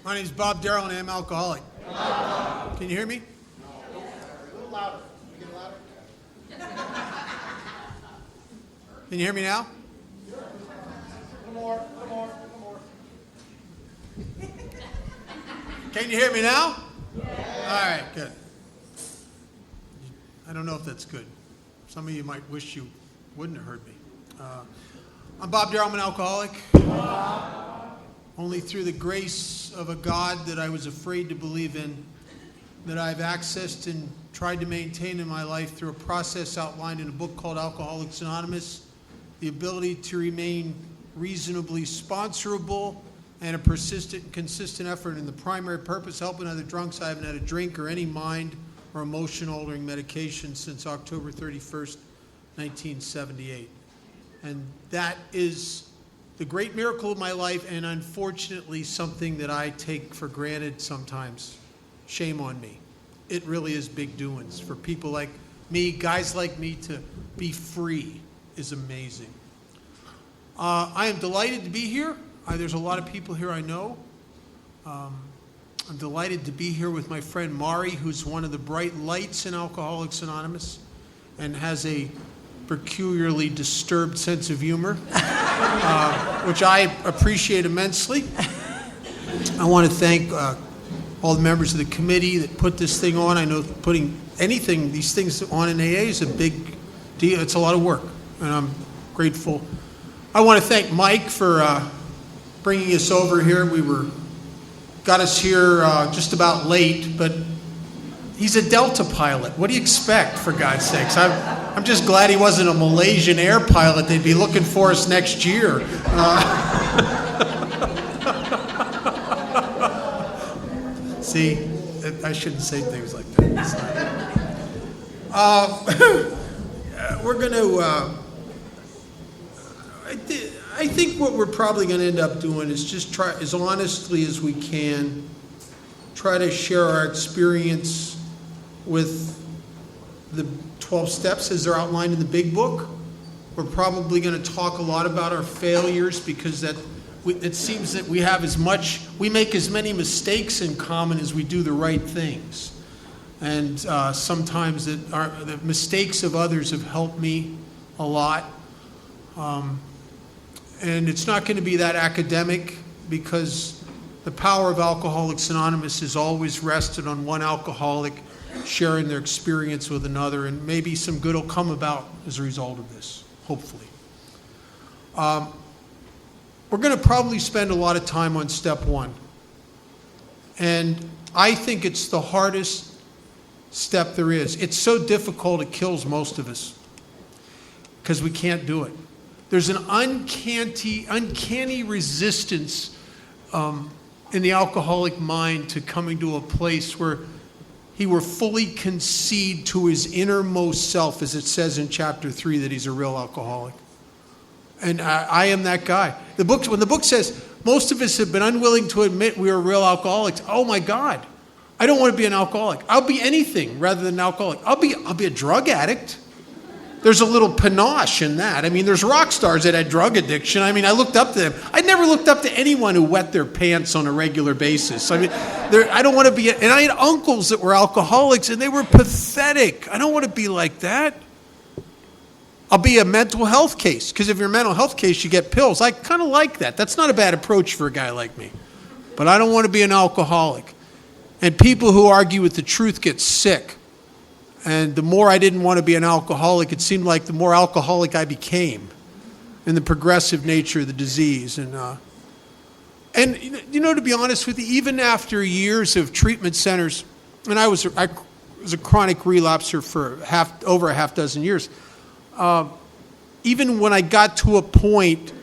My name is Bob Darrell, and I'm alcoholic. Can you hear me? A little louder. Can you get louder? Can you hear me now? A little more. Can you hear me now? Yeah. All right, good. I don't know if that's good. Some of you might wish you wouldn't have heard me. I'm Bob Darrell, I'm an alcoholic. Only through the grace of a God that I was afraid to believe in, that I've accessed and tried to maintain in my life through a process outlined in a book called Alcoholics Anonymous, the ability to remain reasonably sponsorable and a persistent and consistent effort in the primary purpose, helping other drunks. I haven't had a drink or any mind or emotion-altering medication since October 31st, 1978. And that is the great miracle of my life, and unfortunately something that I take for granted sometimes. Shame on me. It really is big doings. For people like me, guys like me, to be free is amazing. I am delighted to be here. There's a lot of people here I know. I'm delighted to be here with my friend Mari, who's one of the bright lights in Alcoholics Anonymous and has a peculiarly disturbed sense of humor, which I appreciate immensely. I want to thank all the members of the committee that put this thing on. I know putting these things on in AA is a big deal. It's a lot of work, and I'm grateful. I want to thank Mike for bringing us over here. Got us here just about late, but he's a Delta pilot. What do you expect, for God's sakes? I'm just glad he wasn't a Malaysian air pilot. They'd be looking for us next year. See, I shouldn't say things like that. We're going to... I think what we're probably going to end up doing is just try, as honestly as we can, try to share our experience with the 12 steps as they're outlined in the big book. We're probably going to talk a lot about our failures, because it seems that we make as many mistakes in common as we do the right things. And sometimes the mistakes of others have helped me a lot. And it's not going to be that academic, because the power of Alcoholics Anonymous has always rested on one alcoholic sharing their experience with another, and maybe some good will come about as a result of this, hopefully. We're going to probably spend a lot of time on step one. And I think it's the hardest step there is. It's so difficult it kills most of us, because we can't do it. There's an uncanny resistance in the alcoholic mind to coming to a place where he will fully concede to his innermost self, as it says in chapter 3, that he's a real alcoholic. And I am that guy. When the book says most of us have been unwilling to admit we are real alcoholics, oh my God, I don't want to be an alcoholic. I'll be anything rather than an alcoholic. I'll be a drug addict. There's a little panache in that. I mean, there's rock stars that had drug addiction. I mean, I looked up to them. I never looked up to anyone who wet their pants on a regular basis. I mean, I don't want to be, and I had uncles that were alcoholics, and they were pathetic. I don't want to be like that. I'll be a mental health case, because if you're a mental health case, you get pills. I kind of like that. That's not a bad approach for a guy like me. But I don't want to be an alcoholic. And people who argue with the truth get sick. And the more I didn't want to be an alcoholic, it seemed like the more alcoholic I became, in the progressive nature of the disease. And to be honest with you, even after years of treatment centers, and I was a chronic relapser for over a half dozen years, even when I got to a point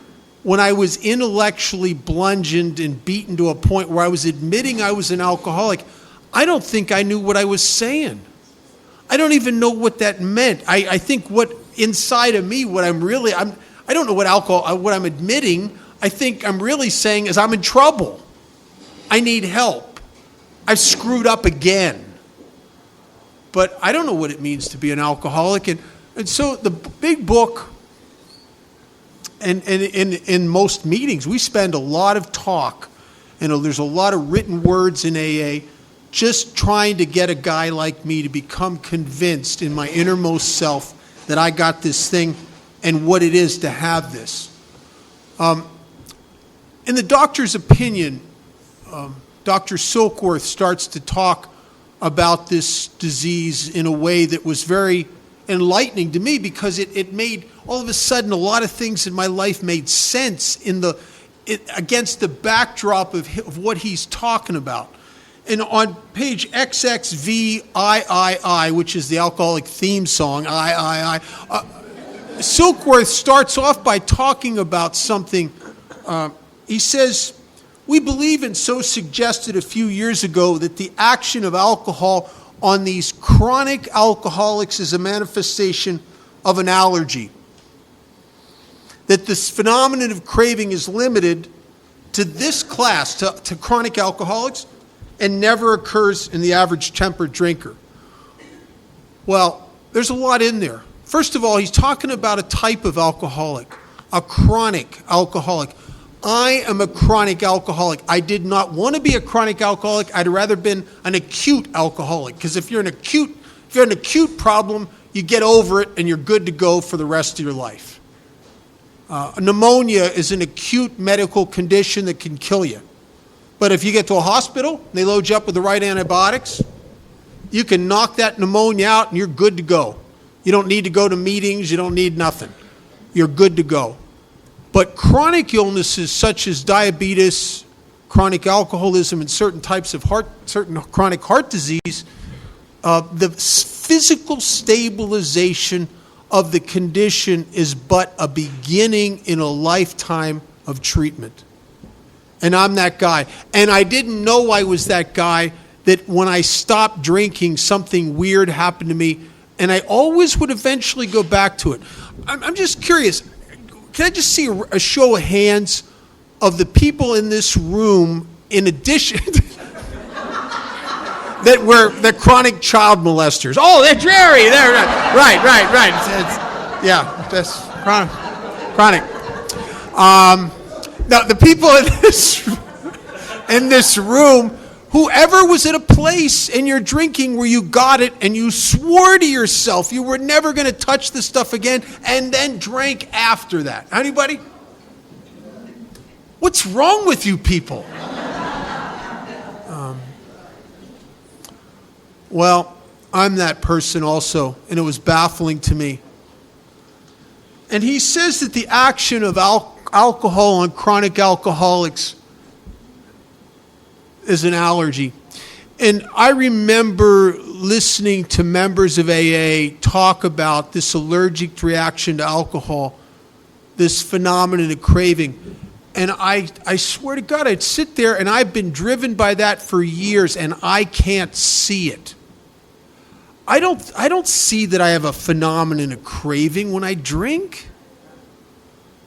when I was intellectually bludgeoned and beaten to a point where I was admitting I was an alcoholic, I don't think I knew what I was saying. I don't even know what that meant. I think what inside of me, I don't know what I'm admitting. I think I'm really saying is I'm in trouble. I need help. I've screwed up again. But I don't know what it means to be an alcoholic. And so the big book, and in most meetings, we spend a lot of talk and there's a lot of written words in AA just trying to get a guy like me to become convinced in my innermost self that I got this thing and what it is to have this. In the doctor's opinion, Dr. Silkworth starts to talk about this disease in a way that was very enlightening to me, because it made, all of a sudden, a lot of things in my life made sense against the backdrop of what he's talking about. And on page XXVIII, which is the alcoholic theme song, Silkworth starts off by talking about something. He says, "We believe, and so suggested a few years ago, that the action of alcohol on these chronic alcoholics is a manifestation of an allergy. That this phenomenon of craving is limited to this class, to chronic alcoholics, and never occurs in the average temperate drinker." Well, there's a lot in there. First of all, he's talking about a type of alcoholic, a chronic alcoholic. I am a chronic alcoholic. I did not want to be a chronic alcoholic. I'd rather been an acute alcoholic, because if you're an acute problem, you get over it and you're good to go for the rest of your life. Pneumonia is an acute medical condition that can kill you. But if you get to a hospital and they load you up with the right antibiotics, you can knock that pneumonia out and you're good to go. You don't need to go to meetings. You don't need nothing. You're good to go. But chronic illnesses such as diabetes, chronic alcoholism, and certain types of certain chronic heart disease, the physical stabilization of the condition is but a beginning in a lifetime of treatment. And I'm that guy. And I didn't know I was that guy, that when I stopped drinking, something weird happened to me, and I always would eventually go back to it. I'm just curious. Can I just see a show of hands of the people in this room, in addition, that were the chronic child molesters? Oh, they're Jerry. They're right. That's chronic. Now, the people in this room, whoever was at a place in your drinking where you got it and you swore to yourself you were never going to touch this stuff again, and then drank after that. Anybody? What's wrong with you people? Well, I'm that person also, and it was baffling to me. And he says that the action of alcohol on chronic alcoholics is an allergy. And I remember listening to members of AA talk about this allergic reaction to alcohol, this phenomenon of craving. And I swear to God, I'd sit there, and I've been driven by that for years, and I can't see it. I don't see that I have a phenomenon of craving when I drink.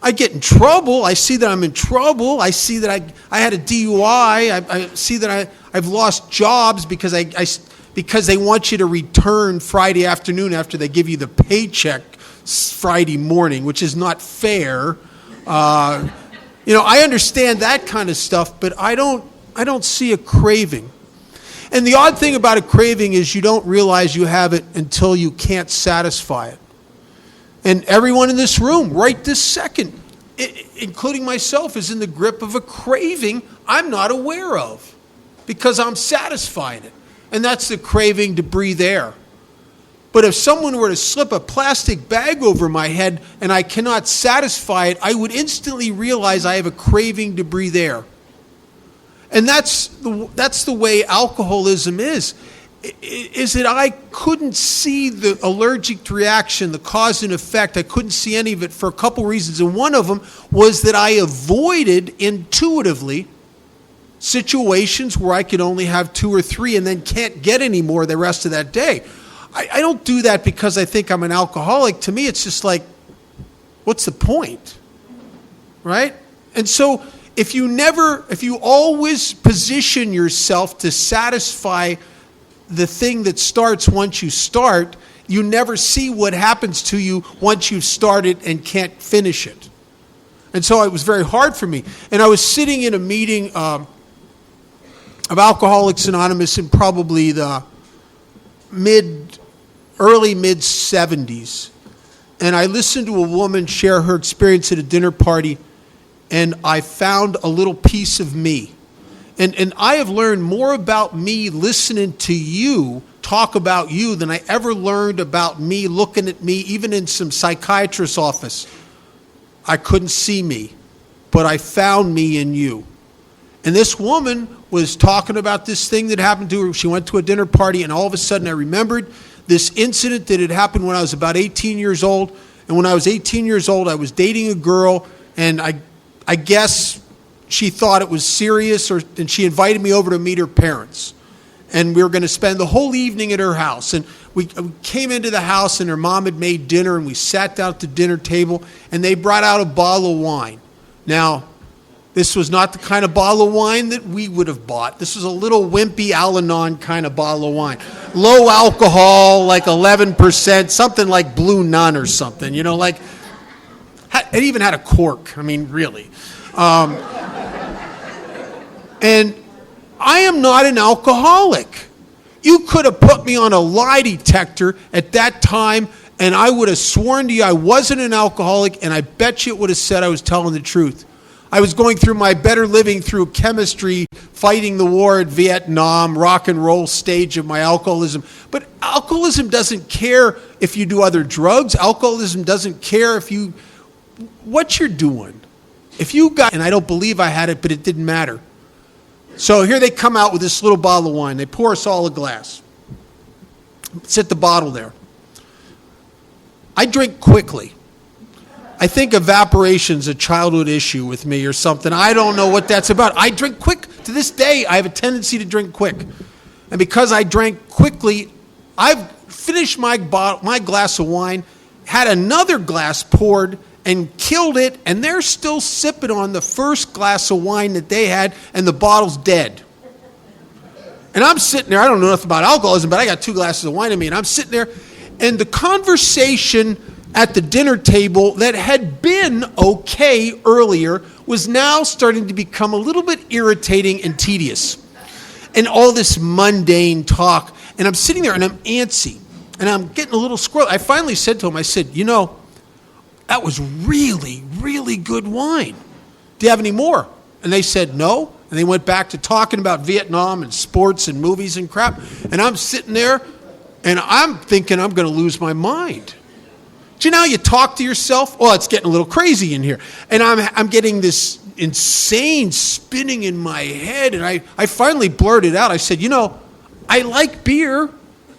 I get in trouble. I see that I'm in trouble. I see that I had a DUI. I see that I've lost jobs because they want you to return Friday afternoon after they give you the paycheck Friday morning, which is not fair. I understand that kind of stuff, but I don't see a craving. And the odd thing about a craving is you don't realize you have it until you can't satisfy it. And everyone in this room, right this second, including myself, is in the grip of a craving I'm not aware of because I'm satisfying it. And that's the craving to breathe air. But if someone were to slip a plastic bag over my head and I cannot satisfy it, I would instantly realize I have a craving to breathe air. And that's the way alcoholism is that I couldn't see the allergic reaction, the cause and effect. I couldn't see any of it for a couple reasons. And one of them was that I avoided intuitively situations where I could only have 2 or 3 and then can't get any more the rest of that day. I don't do that because I think I'm an alcoholic. To me, it's just like, what's the point? Right? And so if you always position yourself to satisfy the thing that starts once you start, you never see what happens to you once you've started and can't finish it. And so it was very hard for me. And I was sitting in a meeting of Alcoholics Anonymous in probably the early mid 70s. And I listened to a woman share her experience at a dinner party, and I found a little piece of me. And I have learned more about me listening to you talk about you than I ever learned about me looking at me, even in some psychiatrist's office. I couldn't see me, but I found me in you. And this woman was talking about this thing that happened to her. She went to a dinner party, and all of a sudden I remembered this incident that had happened when I was about 18 years old. And when I was 18 years old, I was dating a girl, and I guess she thought it was serious, and she invited me over to meet her parents. And we were going to spend the whole evening at her house. And we came into the house, and her mom had made dinner, and we sat down at the dinner table, and they brought out a bottle of wine. Now, this was not the kind of bottle of wine that we would have bought. This was a little wimpy Al-Anon kind of bottle of wine. Low alcohol, like 11%, something like Blue Nun or something. You know, like, it even had a cork. I mean, really. And I am not an alcoholic. You could have put me on a lie detector at that time, and I would have sworn to you I wasn't an alcoholic, and I bet you it would have said I was telling the truth. I was going through my better living through chemistry, fighting the war in Vietnam, rock and roll stage of my alcoholism. But alcoholism doesn't care if you do other drugs. Alcoholism doesn't care what you're doing. If you got, and I don't believe I had it, but it didn't matter. So here they come out with this little bottle of wine. They pour us all a glass. Set the bottle there. I drink quickly. I think evaporation's a childhood issue with me or something. I don't know what that's about. I drink quick. To this day, I have a tendency to drink quick. And because I drank quickly, I've finished my glass of wine, had another glass poured, and killed it, and they're still sipping on the first glass of wine that they had, and the bottle's dead. And I'm sitting there, I don't know nothing about alcoholism, but I got 2 glasses of wine in me, and I'm sitting there, and the conversation at the dinner table that had been okay earlier was now starting to become a little bit irritating and tedious. And all this mundane talk, and I'm sitting there, and I'm antsy, and I'm getting a little squirrely. I finally said to him, I said, you know, that was really, really good wine. Do you have any more? And they said no. And they went back to talking about Vietnam and sports and movies and crap. And I'm sitting there, and I'm thinking I'm going to lose my mind. Do you know how you talk to yourself? Oh, it's getting a little crazy in here. And I'm getting this insane spinning in my head. And I finally blurted out. I said, you know, I like beer.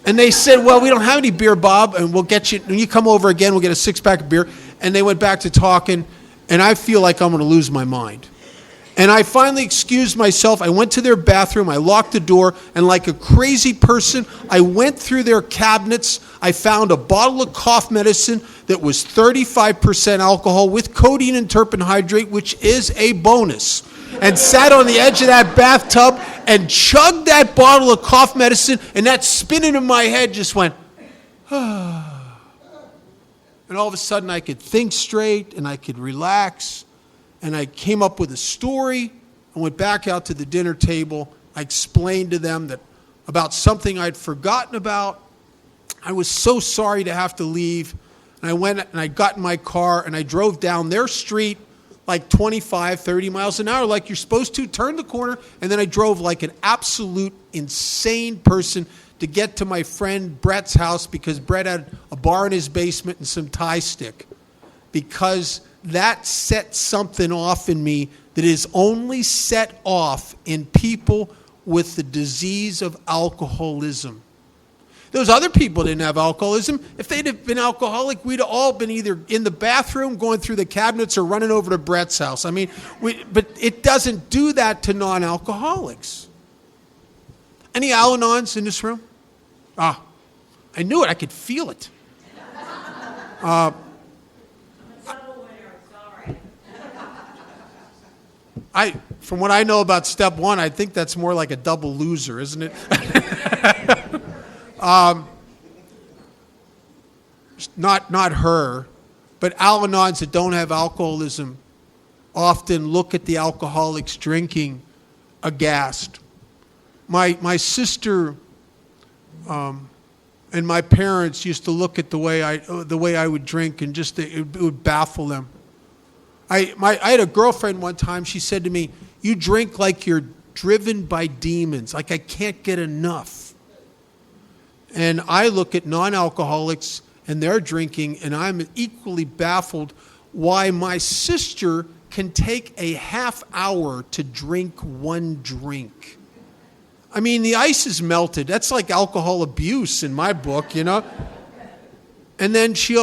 And they said, well, we don't have any beer, Bob, and we'll get you, when you come over again, we'll get a 6-pack of beer. And they went back to talking, and I feel like I'm going to lose my mind. And I finally excused myself. I went to their bathroom. I locked the door, and like a crazy person, I went through their cabinets. I found a bottle of cough medicine that was 35% alcohol with codeine and turpentine hydrate, which is a bonus, and sat on the edge of that bathtub and chugged that bottle of cough medicine, and that spinning in my head just went, ah. And all of a sudden I could think straight and I could relax, and I came up with a story. I went back out to the dinner table. I explained to them that about something I'd forgotten about. I was so sorry to have to leave. And I went and I got in my car and I drove down their street like 25, 30 miles an hour like you're supposed to, turned the corner, and then I drove like an absolute insane person to get to my friend Brett's house, because Brett had a bar in his basement and some Thai stick, because that set something off in me that is only set off in people with the disease of alcoholism. Those other people didn't have alcoholism. If they'd have been alcoholic, we'd have all been either in the bathroom, going through the cabinets, or running over to Brett's house. I mean, but it doesn't do that to non-alcoholics. Any Al-Anons in this room? I knew it. I could feel it. From what I know about step 1, I think that's more like a double loser, isn't it? Not her, but Al-Anons that don't have alcoholism often look at the alcoholics drinking aghast. My sister and my parents used to look at the way I would drink, and just it would baffle them. I had a girlfriend one time. She said to me, "You drink like you're driven by demons, like I can't get enough." And I look at non-alcoholics and their drinking, and I'm equally baffled why my sister can take a half hour to drink one drink. I mean, the ice is melted. That's like alcohol abuse in my book, you know. And then she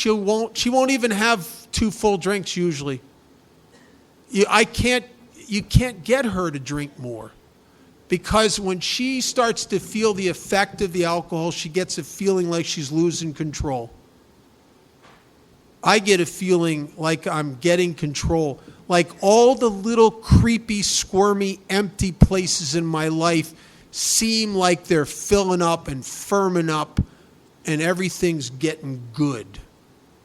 won't even have 2 full drinks usually. You can't get her to drink more, because when she starts to feel the effect of the alcohol, she gets a feeling like she's losing control. I get a feeling like I'm getting control. Like all the little creepy, squirmy, empty places in my life seem like they're filling up and firming up, and everything's getting good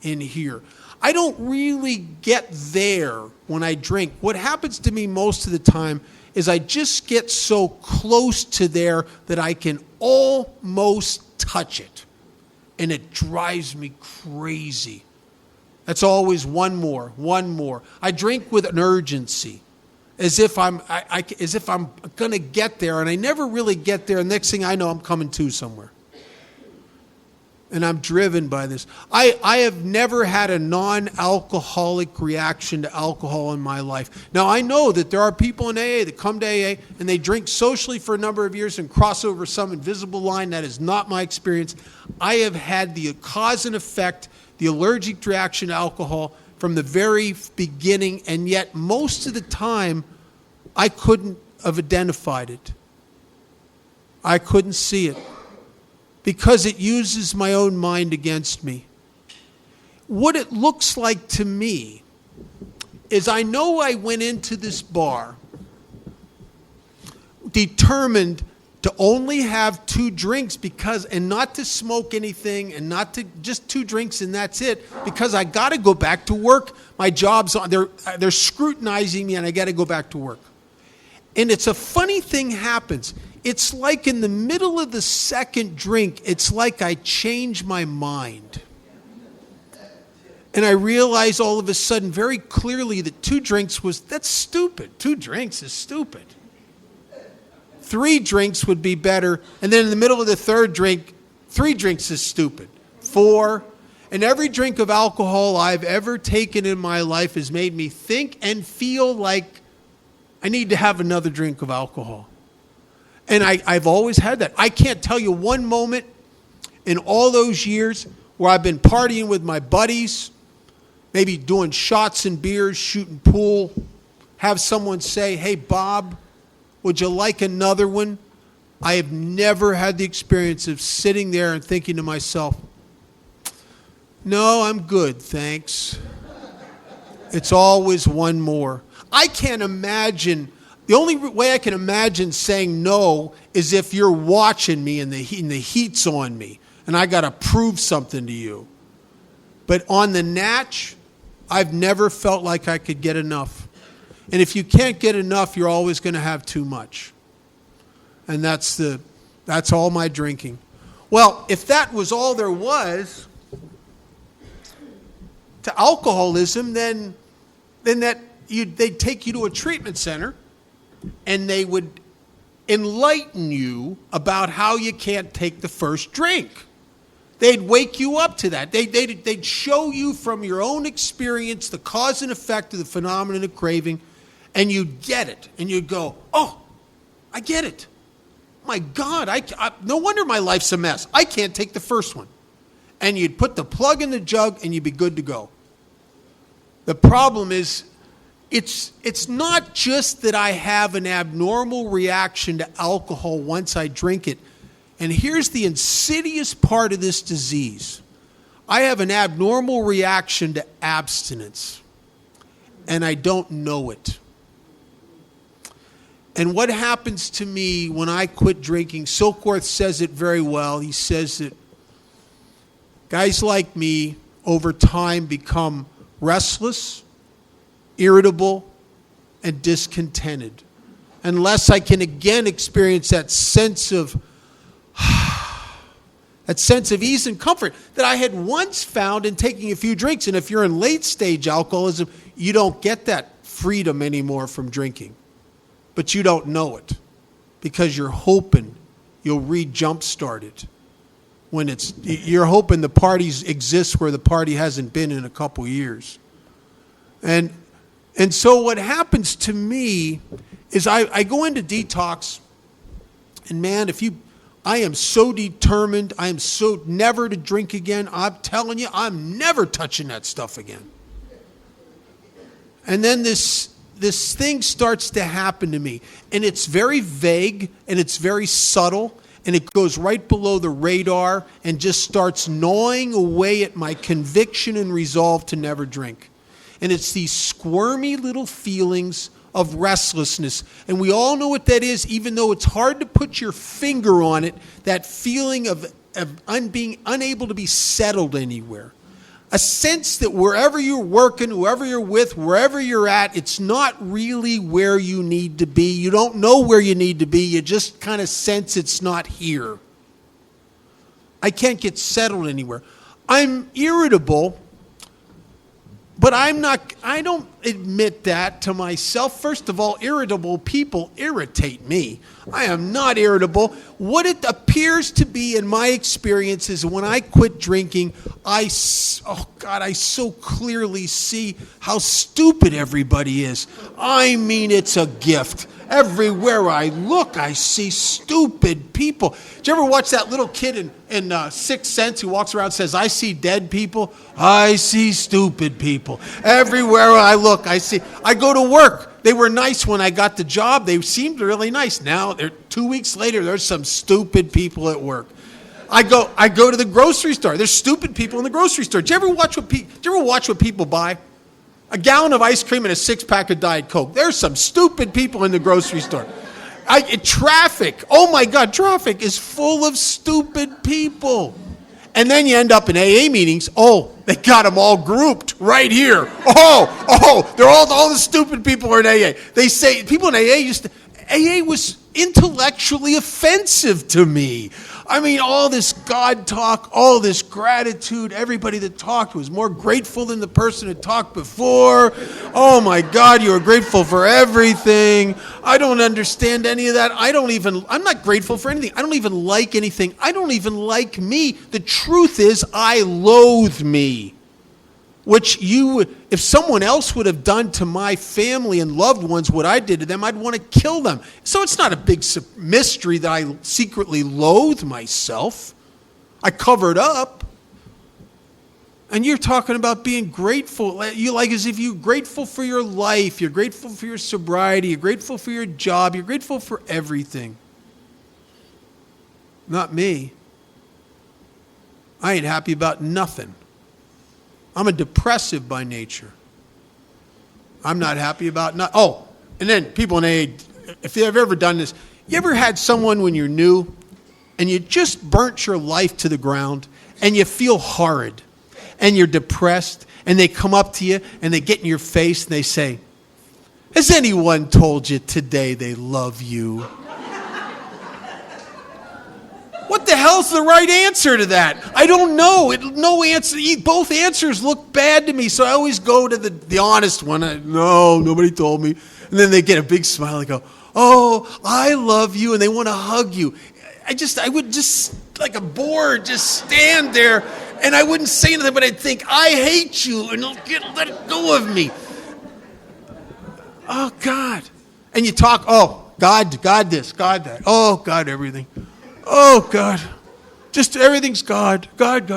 in here. I don't really get there when I drink. What happens to me most of the time is I just get so close to there that I can almost touch it, and it drives me crazy. That's always one more. I drink with an urgency, as if I'm going to get there, and I never really get there. Next thing I know, I'm coming to somewhere. And I'm driven by this. I have never had a non-alcoholic reaction to alcohol in my life. Now, I know that there are people in AA that come to AA and they drink socially for a number of years and cross over some invisible line. That is not my experience. I have had the cause and effect, the allergic reaction to alcohol from the very beginning, and yet most of the time I couldn't have identified it. I couldn't see it, because it uses my own mind against me. What it looks like to me is I know I went into this bar determined to only have 2 drinks, and not to smoke anything, and not to just 2 drinks and that's it, because I got to go back to work. My job's on. They're scrutinizing me, and I got to go back to work. And it's a funny thing happens. It's like in the middle of the second drink, it's like I change my mind. And I realize all of a sudden very clearly that 2 drinks that's stupid. 2 drinks is stupid. 3 drinks would be better. And then in the middle of the third drink, 3 drinks is stupid. 4. And every drink of alcohol I've ever taken in my life has made me think and feel like I need to have another drink of alcohol. And I've always had that. I can't tell you one moment in all those years where I've been partying with my buddies, maybe doing shots and beers, shooting pool, have someone say, "Hey, Bob, would you like another one?" I have never had the experience of sitting there and thinking to myself, "No, I'm good, thanks." It's always one more. I can't imagine. The only way I can imagine saying no is if you're watching me and the heat's on me and I got to prove something to you. But on the natch, I've never felt like I could get enough. And if you can't get enough, you're always going to have too much. And that's all my drinking. Well, if that was all there was to alcoholism, then they'd take you to a treatment center, and they would enlighten you about how you can't take the first drink. They'd wake you up to that. They'd show you from your own experience the cause and effect of the phenomenon of craving, and you'd get it. And you'd go, "Oh, I get it. My God, no wonder my life's a mess. I can't take the first one." And you'd put the plug in the jug, and you'd be good to go. The problem is, it's not just that I have an abnormal reaction to alcohol once I drink it. And here's the insidious part of this disease. I have an abnormal reaction to abstinence, and I don't know it. And what happens to me when I quit drinking, Silkworth says it very well. He says that guys like me over time become restless, irritable, and discontented. unless I can again experience that sense of ease and comfort that I had once found in taking a few drinks. And if you're in late stage alcoholism, you don't get that freedom anymore from drinking. But you don't know it because you're hoping you'll re-jumpstart it. When you're hoping the party exists where the party hasn't been in a couple years. And so what happens to me is I go into detox, and man, I am so determined, I am so never to drink again. I'm telling you, I'm never touching that stuff again. And then this thing starts to happen to me, and it's very vague, and it's very subtle, and it goes right below the radar and just starts gnawing away at my conviction and resolve to never drink. And it's these squirmy little feelings of restlessness. And we all know what that is, even though it's hard to put your finger on it, that feeling of being unable to be settled anywhere. A sense that wherever you're working, whoever you're with, wherever you're at, it's not really where you need to be. You don't know where you need to be. You just kind of sense it's not here. I can't get settled anywhere. I'm irritable, but I don't admit that to myself. First of all, irritable people irritate me. I am not irritable. What it appears to be in my experience is when I quit drinking, I so clearly see how stupid everybody is. I mean, it's a gift. Everywhere I look, I see stupid people. Did you ever watch that little kid in Sixth Sense who walks around and says, I see dead people? I see stupid people. Everywhere I look, I go to work. They were nice when I got the job. They seemed really nice. Now, 2 weeks later, there's some stupid people at work. I go to the grocery store. There's stupid people in the grocery store. Do you ever watch what people buy? A gallon of ice cream and a 6-pack of Diet Coke. There's some stupid people in the grocery store. Traffic. Oh my God, traffic is full of stupid people. And then you end up in AA meetings. Oh, they got them all grouped right here. They're all the stupid people are in AA. They say, people in AA was intellectually offensive to me. I mean, all this God talk, all this gratitude, everybody that talked was more grateful than the person that talked before. Oh my God, you are grateful for everything. I don't understand any of that. I'm not grateful for anything. I don't even like anything. I don't even like me. The truth is, I loathe me. Which if someone else would have done to my family and loved ones what I did to them, I'd want to kill them. So it's not a big mystery that I secretly loathe myself. I cover it up. And you're talking about being grateful. You like as if you're grateful for your life, you're grateful for your sobriety, you're grateful for your job, you're grateful for everything. Not me. I ain't happy about nothing. I'm a depressive by nature. I'm not happy about and then people in AA, if you've ever done this, you ever had someone when you're new and you just burnt your life to the ground and you feel horrid and you're depressed and they come up to you and they get in your face and they say, has anyone told you today they love you? What the hell's the right answer to that? I don't know. No answer. Both answers look bad to me, so I always go to the honest one. No, nobody told me. And then they get a big smile and go, oh, I love you, and they want to hug you. I would just, like a bored, just stand there, and I wouldn't say anything, but I'd think, I hate you, and let it go of me. Oh, God. And you talk, God this, God that. Oh, God, everything. Oh, God. Just everything's God. God.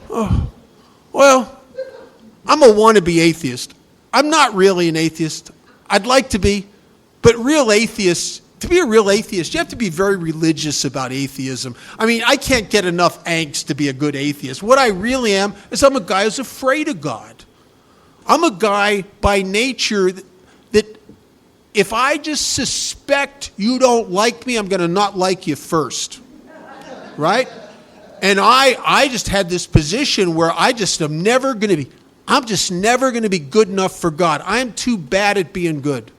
Oh. Well, I'm a wannabe atheist. I'm not really an atheist. I'd like to be. But to be a real atheist, you have to be very religious about atheism. I mean, I can't get enough angst to be a good atheist. What I really am is I'm a guy who's afraid of God. I'm a guy by nature that if I just suspect you don't like me, I'm going to not like you first. Right? And I just had this position where I'm just never going to be good enough for God. I'm too bad at being good.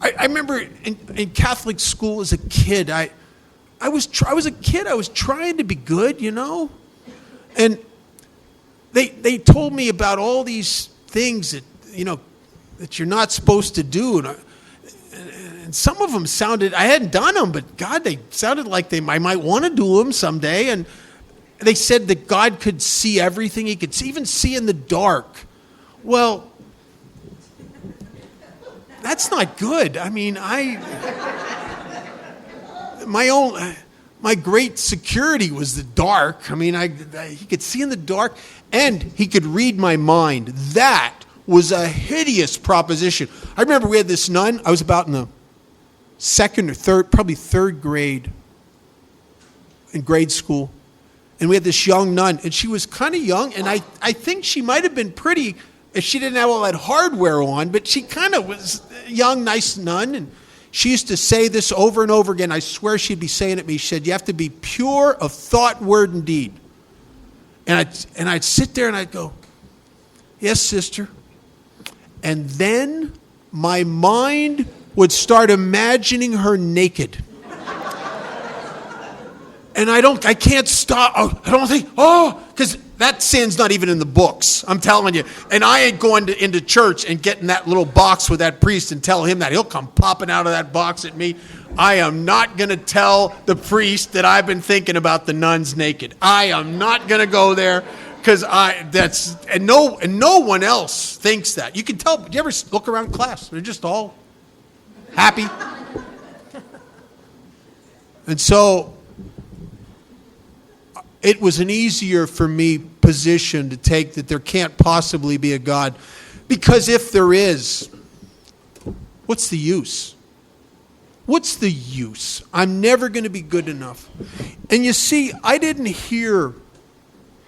I remember in Catholic school as a kid, I was a kid. I was trying to be good, and they told me about all these things that that you're not supposed to do, and some of them sounded, I hadn't done them, but God, they sounded like I might want to do them someday. And they said that God could see everything. He could even see in the dark. Well, that's not good. I mean, my great security was the dark. I mean, he could see in the dark, and he could read my mind. That was a hideous proposition. I remember we had this nun. I was about in the second or third, probably third grade in grade school. And we had this young nun, and she was kind of young, and I think she might have been pretty if she didn't have all that hardware on, but she kind of was a young, nice nun, and she used to say this over and over again. I swear she'd be saying it to me. She said, you have to be pure of thought, word, and deed. And I'd sit there and I'd go, yes, sister. And then my mind would start imagining her naked. And I can't stop. I don't think, because that sin's not even in the books. I'm telling you. And I ain't going into church and getting that little box with that priest and tell him that. He'll come popping out of that box at me. I am not going to tell the priest that I've been thinking about the nuns naked. I am not going to go there because no one else thinks that. You can tell. Do you ever look around class? They're just all happy. And so it was an easier for me position to take that there can't possibly be a God. Because if there is, what's the use? What's the use? I'm never going to be good enough. And you see, I didn't hear,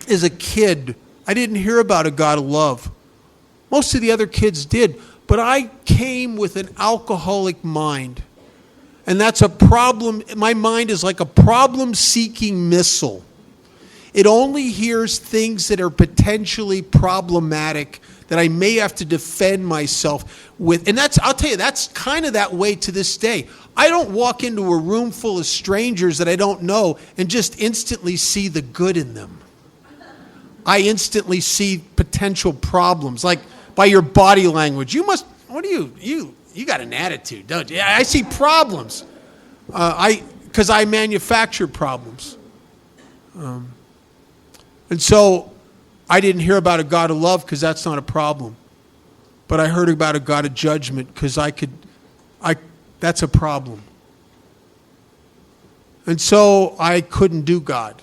as a kid, I didn't hear about a God of love. Most of the other kids did. But I came with an alcoholic mind. And that's a problem. My mind is like a problem-seeking missile. It only hears things that are potentially problematic that I may have to defend myself with. And I'll tell you, that's kind of that way to this day. I don't walk into a room full of strangers that I don't know and just instantly see the good in them. I instantly see potential problems. Like by your body language, you got an attitude, don't you? Yeah, I see problems. Because I manufacture problems. And so I didn't hear about a God of love because that's not a problem. But I heard about a God of judgment because that's a problem. And so I couldn't do God.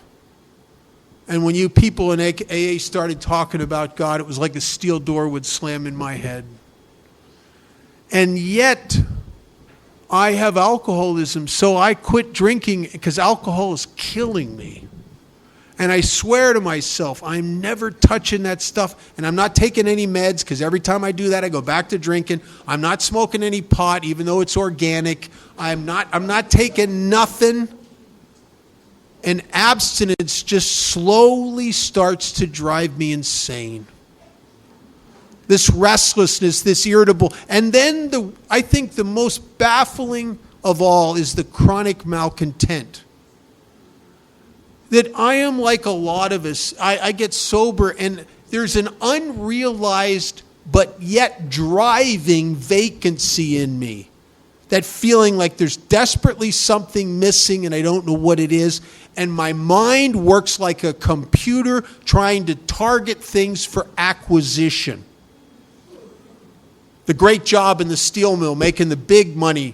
And when you people in AA started talking about God, it was like a steel door would slam in my head. And yet, I have alcoholism, so I quit drinking because alcohol is killing me. And I swear to myself, I'm never touching that stuff. And I'm not taking any meds because every time I do that, I go back to drinking. I'm not smoking any pot, even though it's organic. I'm not taking nothing. And abstinence just slowly starts to drive me insane. This restlessness, this irritable. And then I think the most baffling of all is the chronic malcontent. That I am like a lot of us. I get sober and there's an unrealized but yet driving vacancy in me. That feeling like there's desperately something missing and I don't know what it is. And my mind works like a computer trying to target things for acquisition. The great job in the steel mill, making the big money.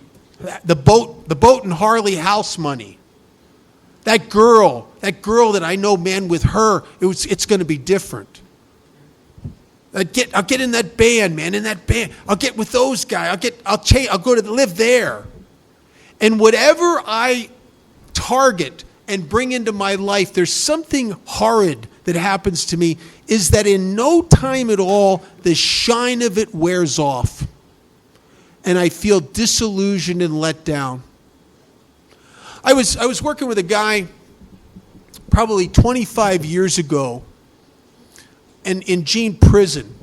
The boat and Harley house money. That girl that I know, man, with her, it's going to be different. I'll get in that band, man, in that band. I'll get with those guys. I'll go to live there. And whatever I target and bring into my life, there's something horrid that happens to me, is that in no time at all, the shine of it wears off. And I feel disillusioned and let down. I was working with a guy probably 25 years ago in Gene prison.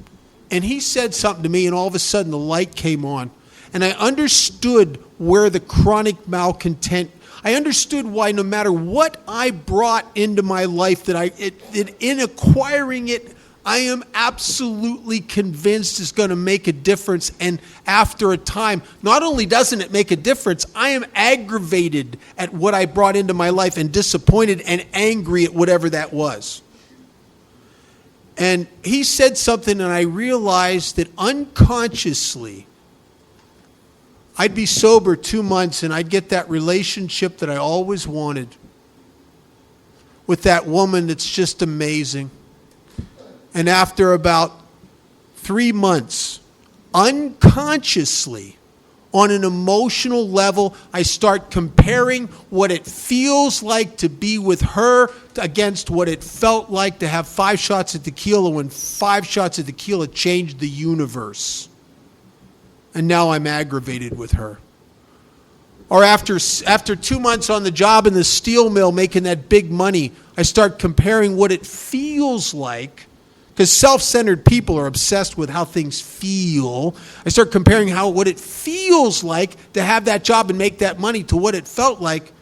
And he said something to me and all of a sudden the light came on. And I understood where the chronic malcontent, I understood why no matter what I brought into my life, in acquiring it, I am absolutely convinced is going to make a difference. And after a time, not only doesn't it make a difference, I am aggravated at what I brought into my life and disappointed and angry at whatever that was. And he said something, and I realized that unconsciously, I'd be sober 2 months and I'd get that relationship that I always wanted with that woman that's just amazing. And after about 3 months, unconsciously, on an emotional level, I start comparing what it feels like to be with her against what it felt like to have 5 shots of tequila when 5 shots of tequila changed the universe. And now I'm aggravated with her. Or after 2 months on the job in the steel mill making that big money, I start comparing what it feels like, because self-centered people are obsessed with how things feel. I start comparing what it feels like to have that job and make that money to what it felt like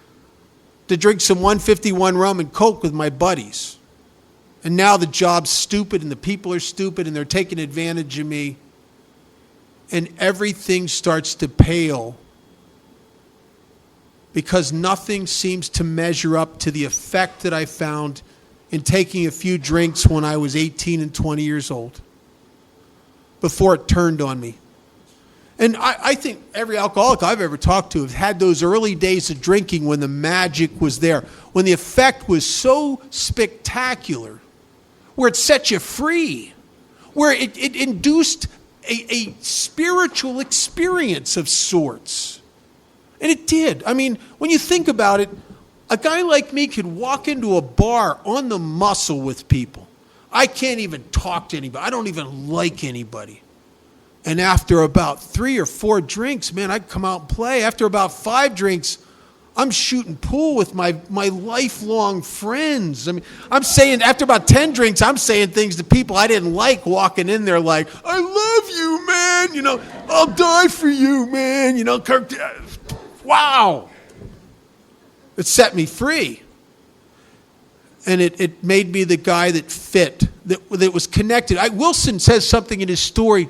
to drink some 151 rum and Coke with my buddies. And now the job's stupid and the people are stupid and they're taking advantage of me. And everything starts to pale because nothing seems to measure up to the effect that I found in taking a few drinks when I was 18 and 20 years old before it turned on me. And I think every alcoholic I've ever talked to has had those early days of drinking when the magic was there, when the effect was so spectacular, where it set you free, where it induced a spiritual experience of sorts. And it did. I mean, when you think about it, a guy like me could walk into a bar on the muscle with people. I can't even talk to anybody. I don't even like anybody. And after about 3 or 4 drinks, man, I'd come out and play. After about 5 drinks, I'm shooting pool with my lifelong friends. I mean, I'm saying, after about 10 drinks, I'm saying things to people I didn't like walking in there like, I love you, man. You know, I'll die for you, man. You know, Kirk, wow. It set me free. And it made me the guy that fit, that was connected. Wilson says something in his story.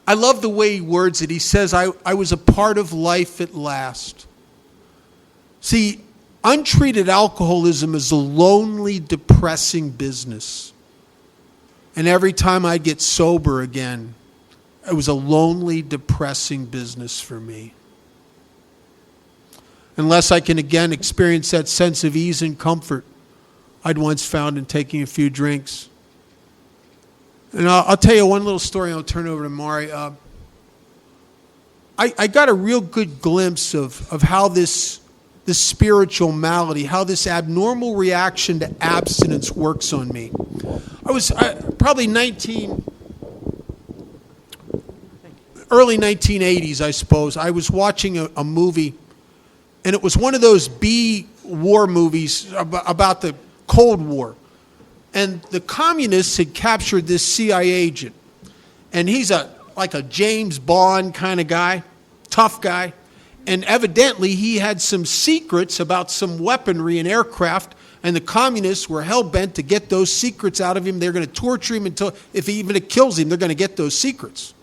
I love the way he words it. He says, I was a part of life at last. See, untreated alcoholism is a lonely, depressing business. And every time I'd get sober again, it was a lonely, depressing business for me. Unless I can again experience that sense of ease and comfort I'd once found in taking a few drinks. And I'll tell you one little story, and I'll turn it over to Mari. I got a real good glimpse of how this spiritual malady, how this abnormal reaction to abstinence works on me. I was probably early 1980s, I suppose. I was watching a movie, and it was one of those war movies about the Cold War. And the communists had captured this CIA agent. And he's like a James Bond kind of guy, tough guy. And evidently he had some secrets about some weaponry and aircraft, and the communists were hell-bent to get those secrets out of him. They're going to torture him until, if it kills him, they're going to get those secrets.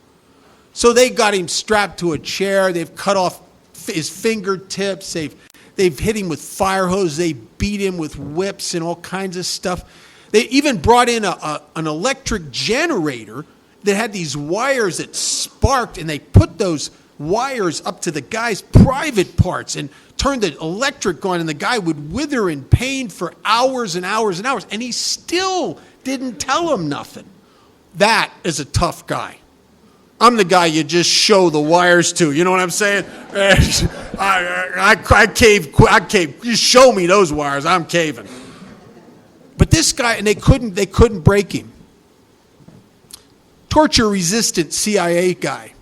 So they got him strapped to a chair. They've cut off his fingertips. They've hit him with fire hose. They beat him with whips and all kinds of stuff. They even brought in an electric generator that had these wires that sparked, and they put those wires up to the guy's private parts and turned the electric on, and the guy would wither in pain for hours and hours and hours, and he still didn't tell him nothing. That is a tough guy. I'm the guy you just show the wires to. You know what I'm saying? I cave. You show me those wires, I'm caving. But this guy, and they couldn't break him. Torture-resistant CIA guy.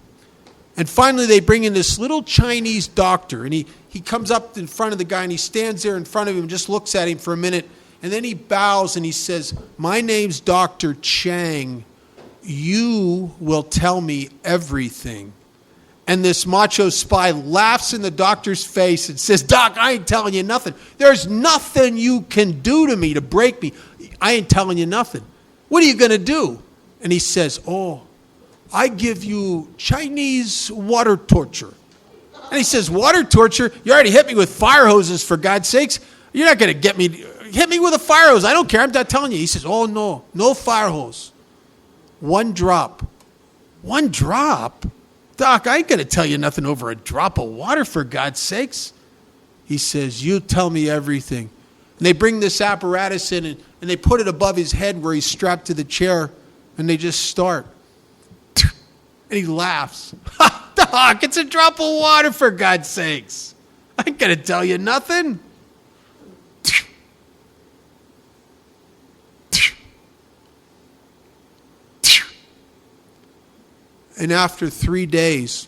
And finally they bring in this little Chinese doctor, and he comes up in front of the guy, and he stands there in front of him and just looks at him for a minute, and then he bows and he says, "My name's Dr. Chang. You will tell me everything." And this macho spy laughs in the doctor's face and says, Doc, I ain't telling you nothing. There's nothing you can do to me to break me. I ain't telling you nothing. What are you going to do? And he says, oh, I give you Chinese water torture. And he says, water torture? You already hit me with fire hoses, for God's sakes. You're not going to get me. Hit me with a fire hose. I don't care. I'm not telling you. He says, oh, no fire hose. One drop. One drop? Doc, I ain't going to tell you nothing over a drop of water, for God's sakes. He says, you tell me everything. And they bring this apparatus in, and they put it above his head where he's strapped to the chair, and they just start. And he laughs. Ha, Doc, it's a drop of water, for God's sakes. I ain't going to tell you nothing. And after 3 days,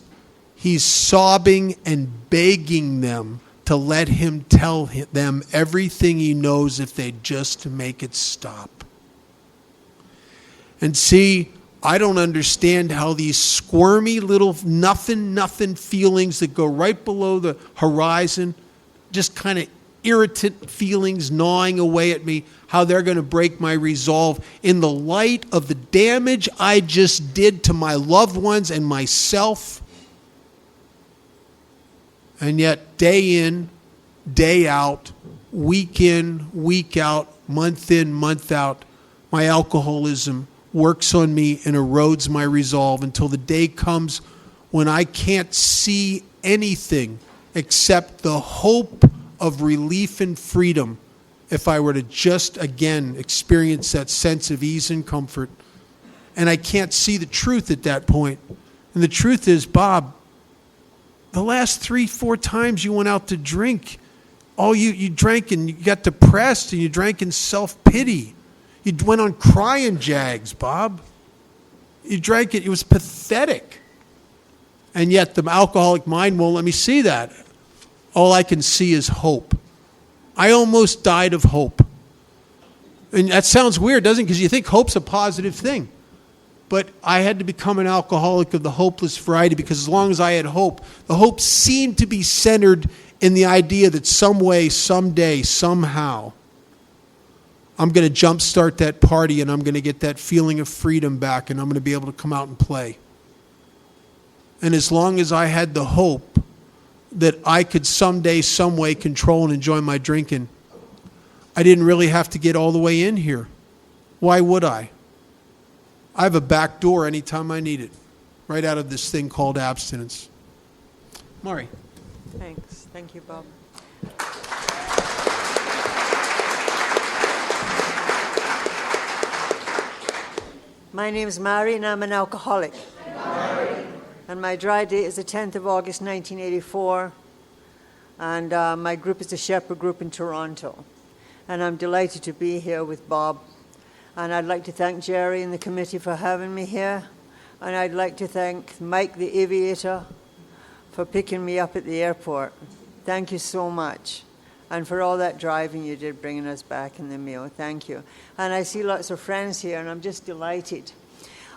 he's sobbing and begging them to let him tell them everything he knows if they just make it stop. And see, I don't understand how these squirmy little nothing feelings that go right below the horizon, just kind of irritant feelings gnawing away at me, how they're going to break my resolve in the light of the damage I just did to my loved ones and myself. And yet, day in, day out, week in, week out, month in, month out, my alcoholism works on me and erodes my resolve until the day comes when I can't see anything except the hope of relief and freedom if I were to just again experience that sense of ease and comfort. And I can't see the truth at that point. And the truth is, Bob, the last 3-4 times you went out to drink, you drank and you got depressed and you drank in self-pity. You went on crying jags, Bob. You drank it. It was pathetic. And yet the alcoholic mind won't let me see that. All I can see is hope. I almost died of hope. And that sounds weird, doesn't it? Because you think hope's a positive thing. But I had to become an alcoholic of the hopeless variety because as long as I had hope, the hope seemed to be centered in the idea that some way, someday, somehow, I'm going to jumpstart that party and I'm going to get that feeling of freedom back and I'm going to be able to come out and play. And as long as I had the hope that I could someday, some way control and enjoy my drinking, I didn't really have to get all the way in here. Why would I? I have a back door anytime I need it, right out of this thing called abstinence. Maury. Thanks. Thank you, Bob. My name is Mary, and I'm an alcoholic. And my dry date is the 10th of August, 1984. And my group is the Shepherd Group in Toronto. And I'm delighted to be here with Bob. And I'd like to thank Jerry and the committee for having me here. And I'd like to thank Mike the Aviator for picking me up at the airport. Thank you so much. And for all that driving you did, bringing us back in the meal. Thank you. And I see lots of friends here, and I'm just delighted.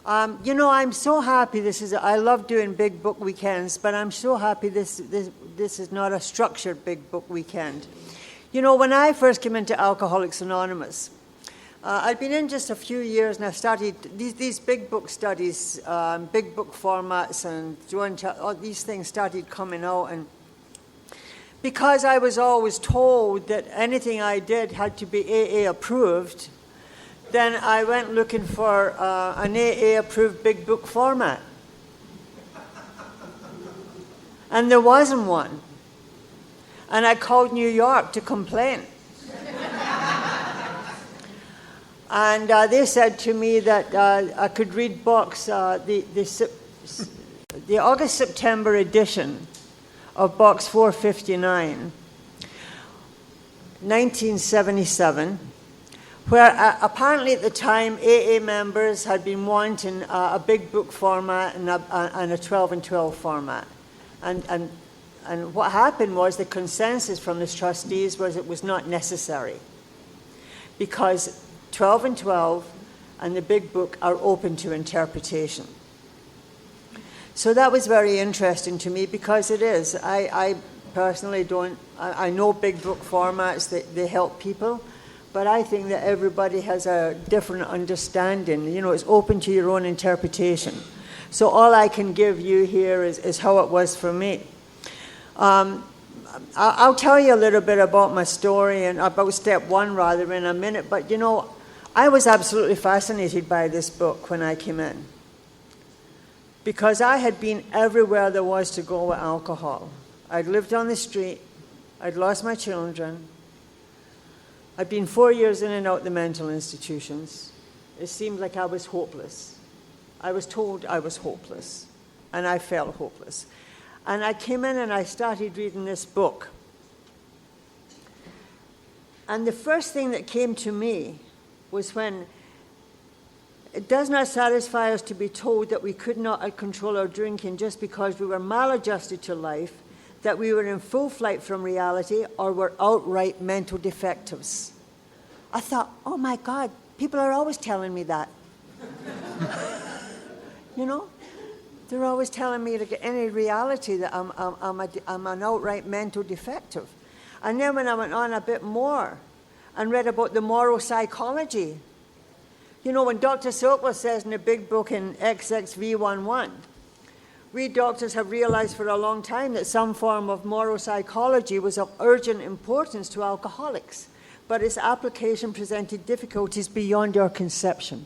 I'm so happy I love doing big book weekends, but I'm so happy this is not a structured big book weekend. When I first came into Alcoholics Anonymous, I'd been in just a few years, and I started these big book studies, big book formats, and all these things started coming out. And because I was always told that anything I did had to be AA approved, then I went looking for an AA-approved big book format. And there wasn't one. And I called New York to complain. And they said to me that I could read books, the August-September edition of box 459, 1977, where apparently at the time AA members had been wanting a big book format and a 12 and 12 format. And what happened was the consensus from the trustees was it was not necessary because 12 and 12 and the big book are open to interpretation. So that was very interesting to me because it is. I personally don't, I know big book formats, they help people, but I think that everybody has a different understanding. You know, it's open to your own interpretation. So all I can give you here is how it was for me. I'll tell you a little bit about my story and about step one rather in a minute, but you know, I was absolutely fascinated by this book when I came in, because I had been everywhere there was to go with alcohol. I'd lived on the street, I'd lost my children, I'd been 4 years in and out the mental institutions. It seemed like I was hopeless. I was told I was hopeless, and I felt hopeless. And I came in and I started reading this book. And the first thing that came to me was when it does not satisfy us to be told that we could not control our drinking just because we were maladjusted to life, that we were in full flight from reality, or were outright mental defectives. I thought, oh my God, people are always telling me that. You know? They're always telling me to get any reality that I'm an outright mental defective. And then when I went on a bit more and read about the moral psychology, you know, when Dr. Silkworth says in the big book in Excerpt V11, we doctors have realized for a long time that some form of moral psychology was of urgent importance to alcoholics, but its application presented difficulties beyond our conception.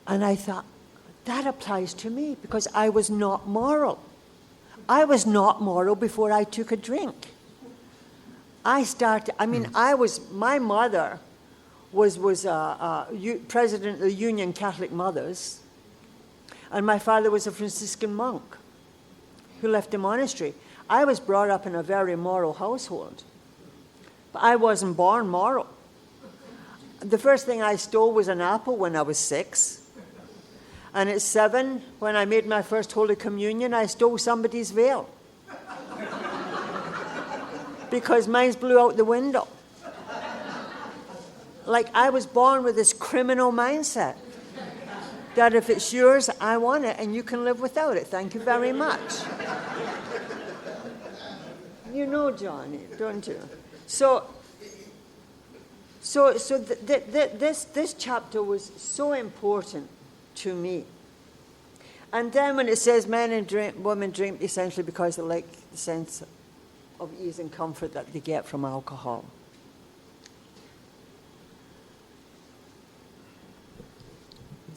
And I thought, that applies to me because I was not moral. I was not moral before I took a drink. My mother was president of the Union Catholic Mothers, and my father was a Franciscan monk who left the monastery. I was brought up in a very moral household, but I wasn't born moral. The first thing I stole was an apple when I was 6. And at 7, when I made my first Holy Communion, I stole somebody's veil. Because mine blew out the window. Like I was born with this criminal mindset. That if it's yours, I want it, and you can live without it. Thank you very much. You know Johnny, don't you? So this chapter was so important to me. And then when it says men and women drink essentially because they like the sense of ease and comfort that they get from alcohol.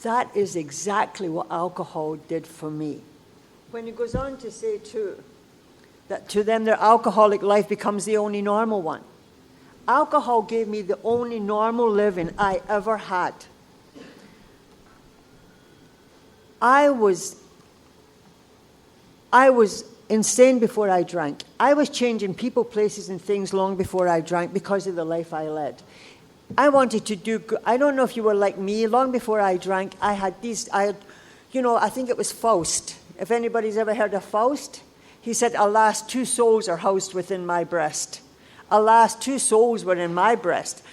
That is exactly what alcohol did for me. When it goes on to say too, that to them their alcoholic life becomes the only normal one. Alcohol gave me the only normal living I ever had. I was insane before I drank. I was changing people, places, and things long before I drank because of the life I led. I wanted to do good. I don't know if you were like me. Long before I drank, I think it was Faust. If anybody's ever heard of Faust, he said, alas, 2 souls are housed within my breast. Alas, 2 souls were in my breast.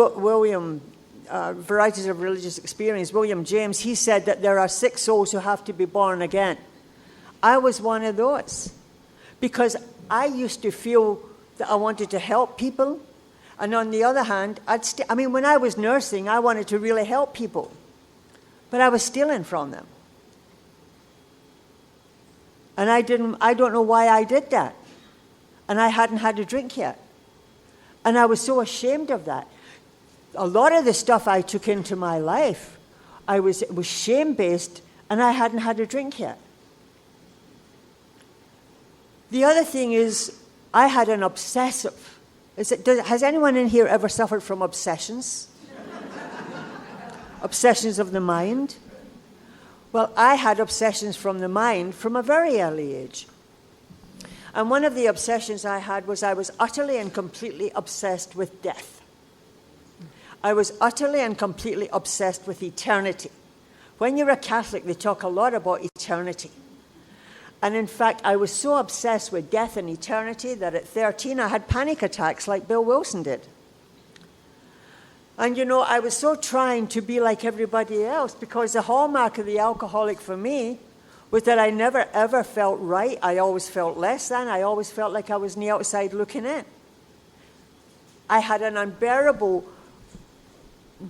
William... Varieties of Religious Experience, William James, he said that there are 6 souls who have to be born again. I was one of those because I used to feel that I wanted to help people, and on the other hand, when I was nursing, I wanted to really help people, but I was stealing from them. And I don't know why I did that. And I hadn't had a drink yet. And I was so ashamed of that. A lot of the stuff I took into my life, it was shame-based, and I hadn't had a drink yet. The other thing is, I had an obsessive. Has anyone in here ever suffered from obsessions? Obsessions of the mind? Well, I had obsessions from the mind from a very early age. And one of the obsessions I had was I was utterly and completely obsessed with death. I was utterly and completely obsessed with eternity. When you're a Catholic, they talk a lot about eternity. And in fact, I was so obsessed with death and eternity that at 13 I had panic attacks like Bill Wilson did. And I was so trying to be like everybody else, because the hallmark of the alcoholic for me was that I never ever felt right. I always felt less than. I always felt like I was on the outside looking in. I had an unbearable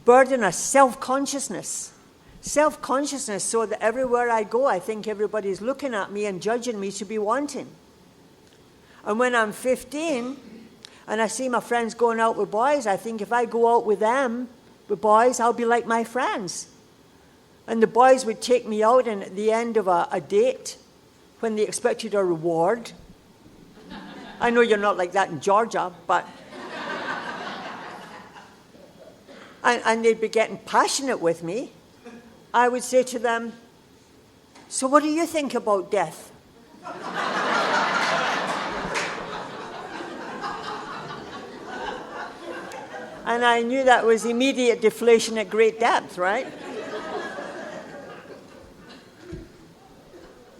burden of self-consciousness. Self-consciousness, so that everywhere I go, I think everybody's looking at me and judging me to be wanting. And when I'm 15, and I see my friends going out with boys, I think if I go out with them, with boys, I'll be like my friends. And the boys would take me out, and at the end of a date, when they expected a reward, I know you're not like that in Georgia, but... and they'd be getting passionate with me. I would say to them, so what do you think about death? And I knew that was immediate deflation at great depth, right?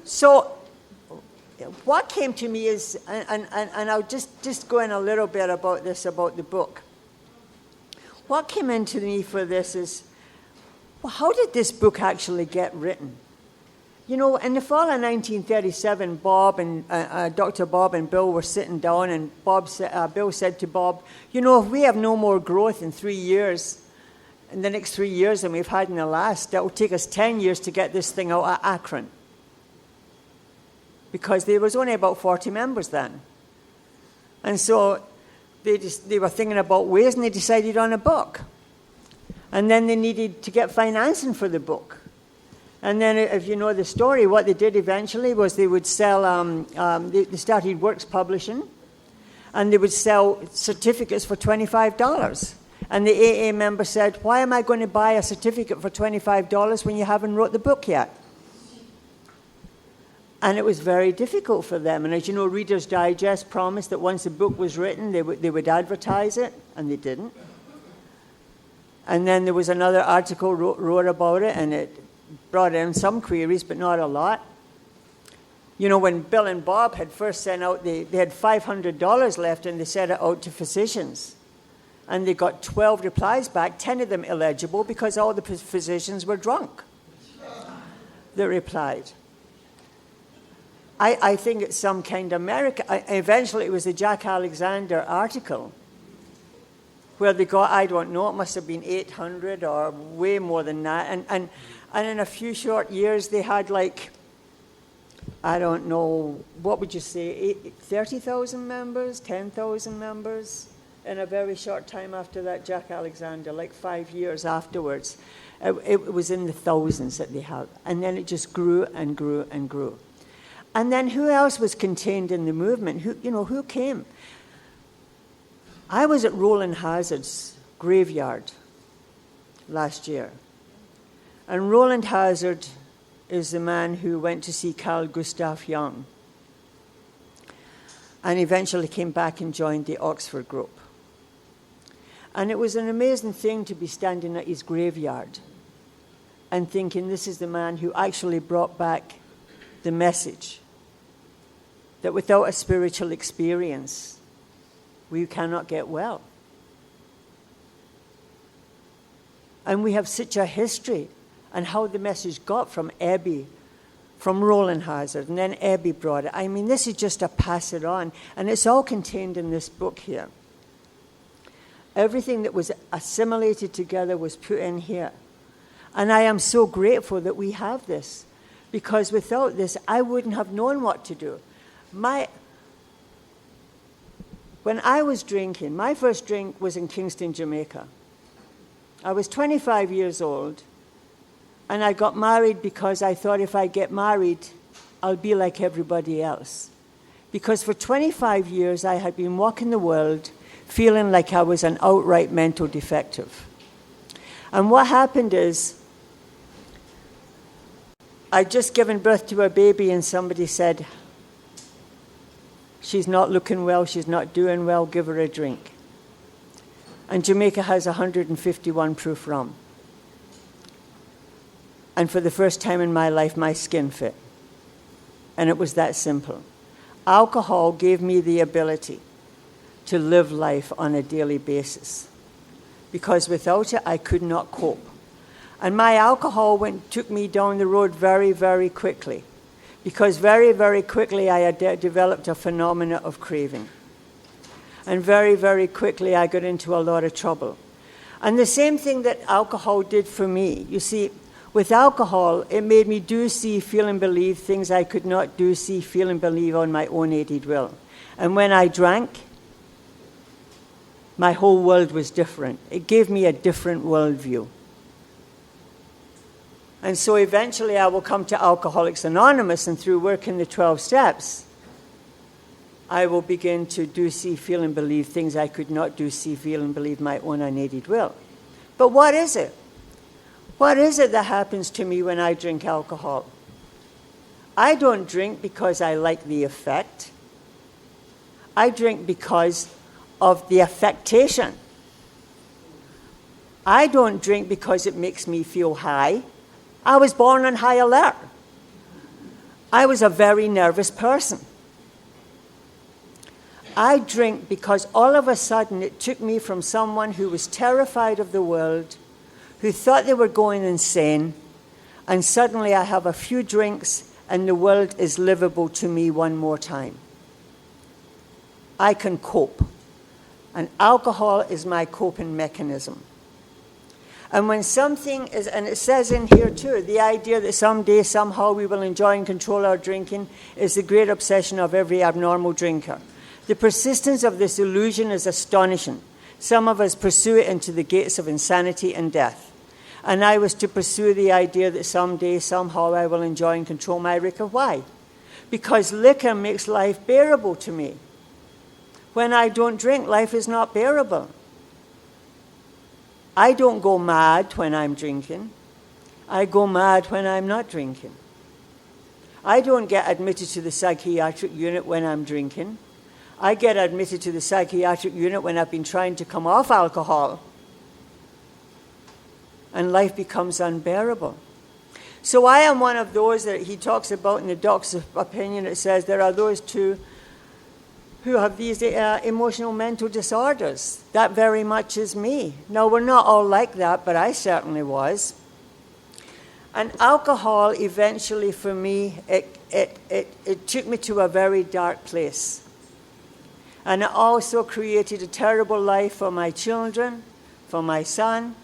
So what came to me is, and I'll just go in a little bit about this, about the book. What came into me for this is, well, how did this book actually get written? In the fall of 1937, Bob and Dr. Bob and Bill were sitting down, and Bill said to Bob, if we have no more growth in 3 years, in the next 3 years than we've had in the last, that will take us 10 years to get this thing out of Akron. Because there was only about 40 members then. And so they were thinking about ways, and they decided on a book. And then they needed to get financing for the book. And then, if you know the story, what they did eventually was they would sell, they started Works Publishing, and they would sell certificates for $25. And the AA member said, why am I going to buy a certificate for $25 when you haven't wrote the book yet? And it was very difficult for them. And as you know, Reader's Digest promised that once the book was written, they would advertise it, and they didn't. And then there was another article wrote about it, and it brought in some queries, but not a lot. When Bill and Bob had first sent out, they had $500 left, and they sent it out to physicians. And they got 12 replies back, 10 of them illegible, because all the physicians were drunk. They replied. I think it's some kind of American. Eventually, it was the Jack Alexander article, where they got, I don't know, it must have been 800 or way more than that. And in a few short years, they had I don't know, what would you say, 30,000 members, 10,000 members? In a very short time after that, Jack Alexander, 5 years afterwards. It was in the thousands that they had. And then it just grew and grew and grew. And then who else was contained in the movement? Who came? I was at Roland Hazard's graveyard last year. And Roland Hazard is the man who went to see Carl Gustav Jung and eventually came back and joined the Oxford group. And it was an amazing thing to be standing at his graveyard and thinking, this is the man who actually brought back the message that without a spiritual experience, we cannot get well. And we have such a history and how the message got from Ebby, from Roland Hazard, and then Ebby brought it. I mean, this is just a pass it on, and it's all contained in this book here. Everything that was assimilated together was put in here. And I am so grateful that we have this, because without this, I wouldn't have known what to do. When I was drinking, my first drink was in Kingston, Jamaica. I was 25 years old, and I got married because I thought if I get married, I'll be like everybody else. Because for 25 years, I had been walking the world feeling like I was an outright mental defective. And what happened is, I'd just given birth to a baby, and somebody said, she's not looking well, she's not doing well, give her a drink. And Jamaica has 151 proof rum. And for the first time in my life, my skin fit. And it was that simple. Alcohol gave me the ability to live life on a daily basis. because without it, I could not cope. And my alcohol took me down the road very, very quickly, because very, very quickly I had developed a phenomena of craving. And very, very quickly I got into a lot of trouble. And the same thing that alcohol did for me. You see, with alcohol, it made me do, see, feel, and believe things I could not do, see, feel, and believe on my own aided will. And when I drank, my whole world was different. It gave me a different worldview. And so eventually I will come to Alcoholics Anonymous, and through working the 12 steps, I will begin to do, see, feel, and believe things I could not do, see, feel, and believe my own unaided will. But what is it? What is it that happens to me when I drink alcohol? I don't drink because I like the effect. I drink because of the affectation. I don't drink because it makes me feel high. I was born on high alert. I was a very nervous person. I drink because all of a sudden it took me from someone who was terrified of the world, who thought they were going insane, and suddenly I have a few drinks and the world is livable to me one more time. I can cope. And alcohol is my coping mechanism. And when something is, and it says in here too, the idea that someday, somehow we will enjoy and control our drinking is the great obsession of every abnormal drinker. The persistence of this illusion is astonishing. Some of us pursue it into the gates of insanity and death. And I was to pursue the idea that someday, somehow I will enjoy and control my liquor. Why? Because liquor makes life bearable to me. When I don't drink, life is not bearable. I don't go mad when I'm drinking. I go mad when I'm not drinking. I don't get admitted to the psychiatric unit when I'm drinking. I get admitted to the psychiatric unit when I've been trying to come off alcohol. And life becomes unbearable. So I am one of those that he talks about in the doc's opinion. It says there are those two who have these emotional mental disorders. That very much is me. Now, we're not all like that, but I certainly was. And alcohol eventually, for me, it took me to a very dark place. And it also created a terrible life for my children, for my son.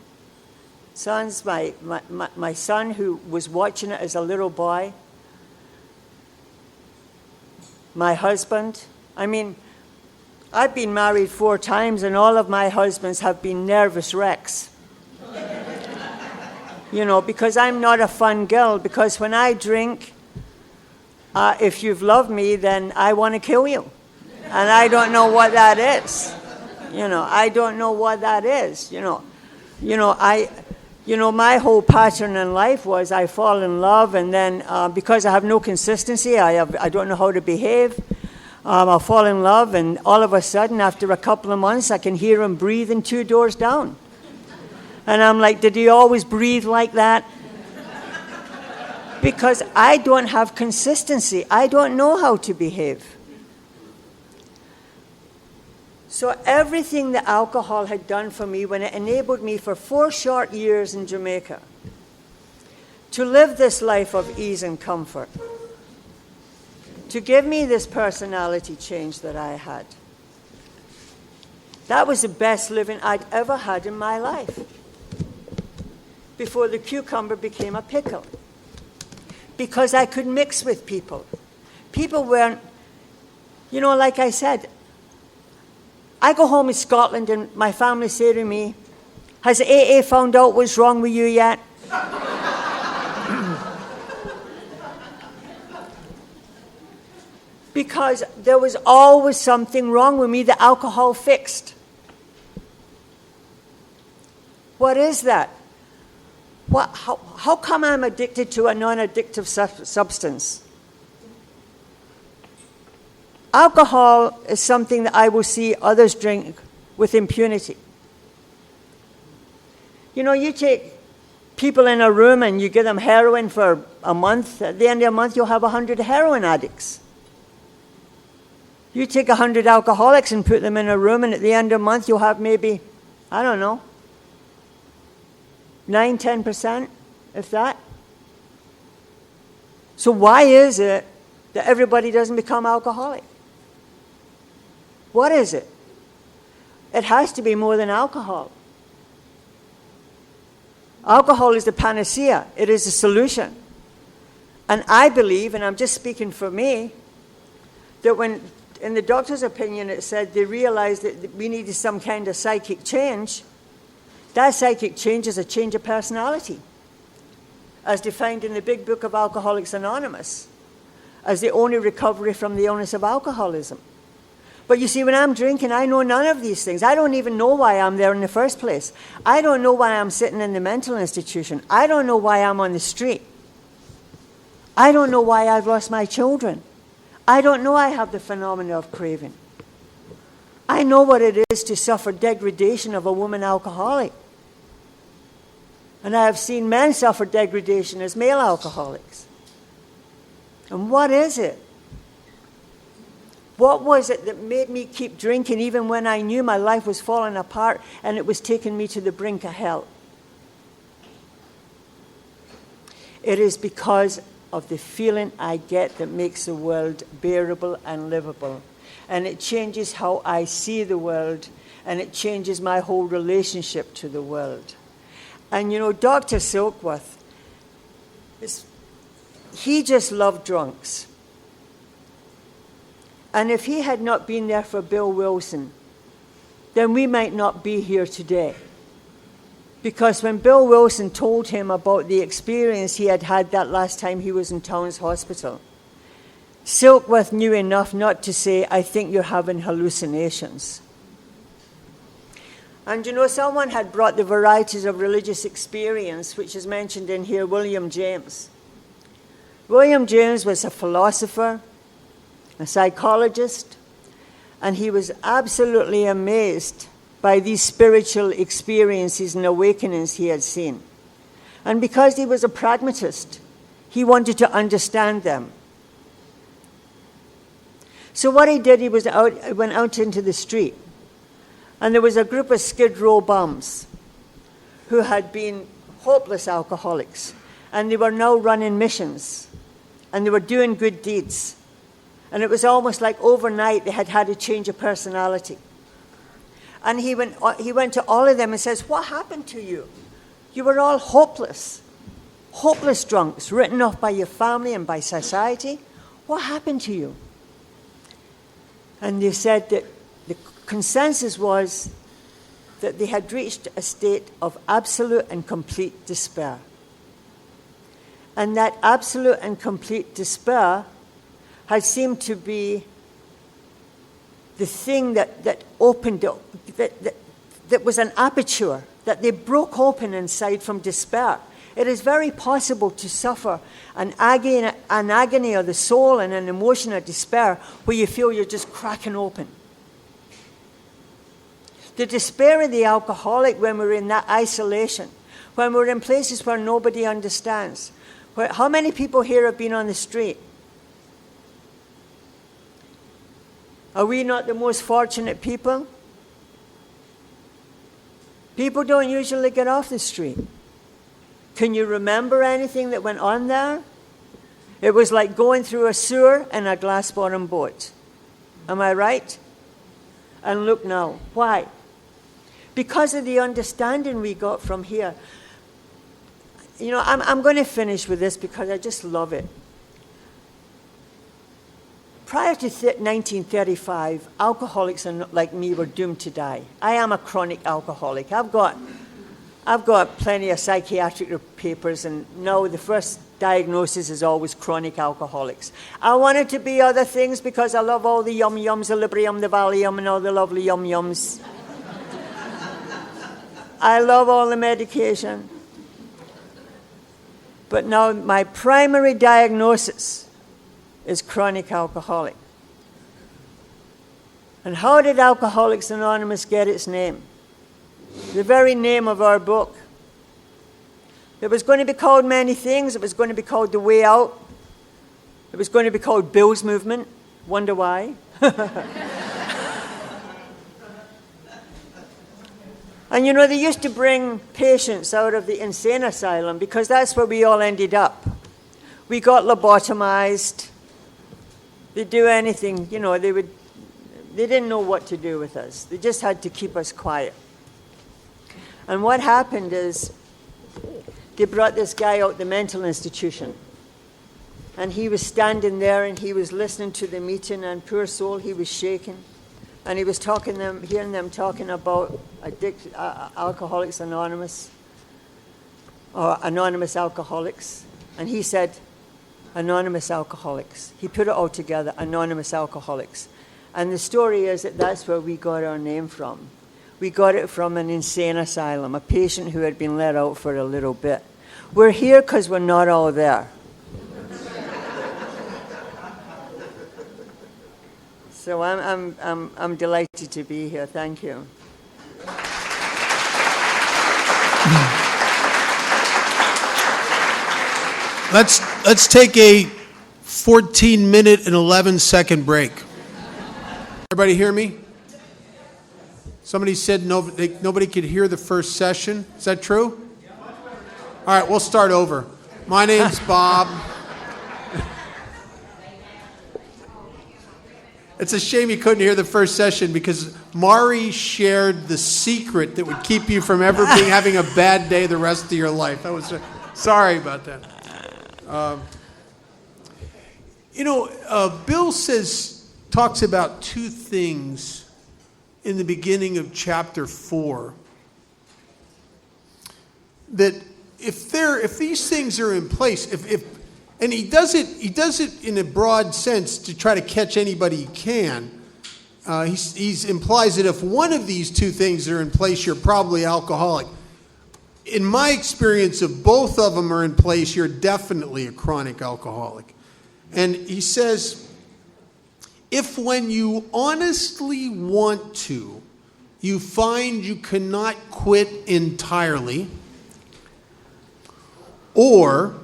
My son who was watching it as a little boy. My husband. I mean, I've been married 4 times, and all of my husbands have been nervous wrecks. You know, because I'm not a fun girl. Because when I drink, if you've loved me, then I want to kill you. And I don't know what that is. You know, I don't know what that is. My whole pattern in life was I fall in love, and then because I have no consistency, I don't know how to behave. I'll fall in love, and all of a sudden, after a couple of months, I can hear him breathing 2 doors down. And I'm like, did he always breathe like that? Because I don't have consistency. I don't know how to behave. So everything that alcohol had done for me, when it enabled me for 4 short years in Jamaica to live this life of ease and comfort, to give me this personality change that I had, that was the best living I'd ever had in my life. Before the cucumber became a pickle. Because I could mix with people. People weren't, like I said, I go home in Scotland and my family say to me, has AA found out what's wrong with you yet? Because there was always something wrong with me that alcohol fixed. What is that? How come I'm addicted to a non-addictive substance? Alcohol is something that I will see others drink with impunity. You take people in a room and you give them heroin for a month. At the end of the month, you'll have 100 heroin addicts. You take 100 alcoholics and put them in a room, and at the end of the month, you'll have maybe, 9-10%, if that. So why is it that everybody doesn't become alcoholic? What is it? It has to be more than alcohol. Alcohol is the panacea. It is a solution. And I believe, and I'm just speaking for me, that when, in the doctor's opinion, it said they realized that we needed some kind of psychic change, that psychic change is a change of personality, as defined in the big book of Alcoholics Anonymous, as the only recovery from the illness of alcoholism. But you see, when I'm drinking, I know none of these things. I don't even know why I'm there in the first place. I don't know why I'm sitting in the mental institution. I don't know why I'm on the street. I don't know why I've lost my children. I don't know I have the phenomena of craving. I know what it is to suffer degradation of a woman alcoholic. And I have seen men suffer degradation as male alcoholics. And what is it? What was it that made me keep drinking even when I knew my life was falling apart and it was taking me to the brink of hell? It is because of the feeling I get that makes the world bearable and livable. And it changes how I see the world, and it changes my whole relationship to the world. And you know, Dr. Silkworth, he just loved drunks. And if he had not been there for Bill Wilson, then we might not be here today. Because when Bill Wilson told him about the experience he had had that last time he was in Towns Hospital, Silkworth knew enough not to say, "I think you're having hallucinations." And you know, someone had brought the varieties of religious experience, which is mentioned in here, William James. William James was a philosopher, a psychologist, and he was absolutely amazed by these spiritual experiences and awakenings he had seen. And because he was a pragmatist, he wanted to understand them. So what he did, he went out into the street, and there was a group of Skid Row bums who had been hopeless alcoholics, and they were now running missions, and they were doing good deeds. And it was almost like overnight they had had a change of personality. And he went to all of them and says, "What happened to you? You were all hopeless drunks, written off by your family and by society. What happened to you?" And they said that the consensus was that they had reached a state of absolute and complete despair. And that absolute and complete despair had seemed to be the thing that opened up, that was an aperture, that they broke open inside from despair. It is very possible to suffer an agony of the soul and an emotion of despair where you feel you're just cracking open. The despair of the alcoholic when we're in that isolation, when we're in places where nobody understands. How many people here have been on the street? Are we not the most fortunate people? People don't usually get off the street. Can you remember anything that went on there? It was like going through a sewer in a glass-bottom boat. Am I right? And look now. Why? Because of the understanding we got from here. You know, I'm going to finish with this because I just love it. Prior to 1935, alcoholics like me were doomed to die. I am a chronic alcoholic. I've got plenty of psychiatric papers, and now the first diagnosis is always chronic alcoholics. I wanted to be other things because I love all the yum-yums, the Librium, the Valium, and all the lovely yum-yums. I love all the medication. But now my primary diagnosis is chronic alcoholic. And how did Alcoholics Anonymous get its name? The very name of our book. It was going to be called many things. It was going to be called The Way Out. It was going to be called Bill's Movement. Wonder why? And you know, they used to bring patients out of the insane asylum because that's where we all ended up. We got lobotomized. They'd do anything, you know, they didn't know what to do with us. They just had to keep us quiet. And what happened is they brought this guy out the mental institution. And he was standing there and he was listening to the meeting, and poor soul, he was shaking. And he was hearing them talking about Alcoholics Anonymous, or Anonymous Alcoholics. And he said, Anonymous Alcoholics. He put it all together, Anonymous Alcoholics. And the story is that that's where we got our name from. We got it from an insane asylum, a patient who had been let out for a little bit. We're here because we're not all there. So I'm delighted to be here. Thank you. Let's take a 14-minute and 11-second break. Everybody hear me? Somebody said nobody could hear the first session. Is that true? All right, we'll start over. My name's Bob. It's a shame you couldn't hear the first session because Mari shared the secret that would keep you from ever having a bad day the rest of your life. Sorry about that. Bill talks about two things in the beginning of chapter 4. That if these things are in place, and he does it in a broad sense to try to catch anybody he can. He implies that if one of these two things are in place, you're probably alcoholic. In my experience, if both of them are in place, you're definitely a chronic alcoholic. And he says, if when you honestly want to, you find you cannot quit entirely, or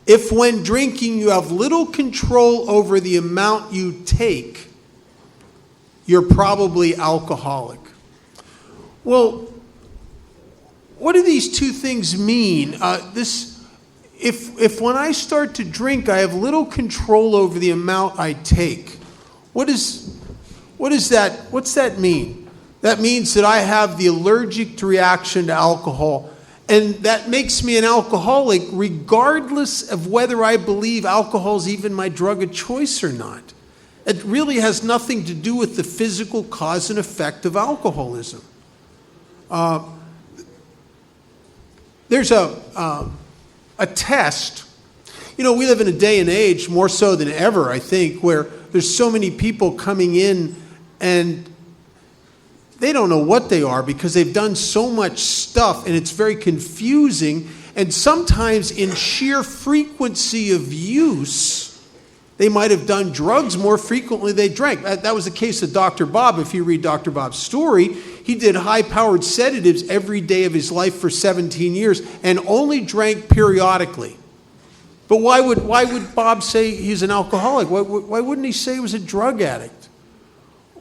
if when drinking you have little control over the amount you take, you're probably alcoholic. Well, what do these two things mean? If when I start to drink, I have little control over the amount I take, what's that mean? That means that I have the allergic reaction to alcohol, and that makes me an alcoholic regardless of whether I believe alcohol is even my drug of choice or not. It really has nothing to do with the physical cause and effect of alcoholism. There's a test. We live in a day and age, more so than ever, I think, where there's so many people coming in and they don't know what they are because they've done so much stuff and it's very confusing. And sometimes in sheer frequency of use, they might have done drugs more frequently than they drank. That was the case of Dr. Bob. If you read Dr. Bob's story, he did high-powered sedatives every day of his life for 17 years and only drank periodically. But why would Bob say he's an alcoholic? Why wouldn't he say he was a drug addict?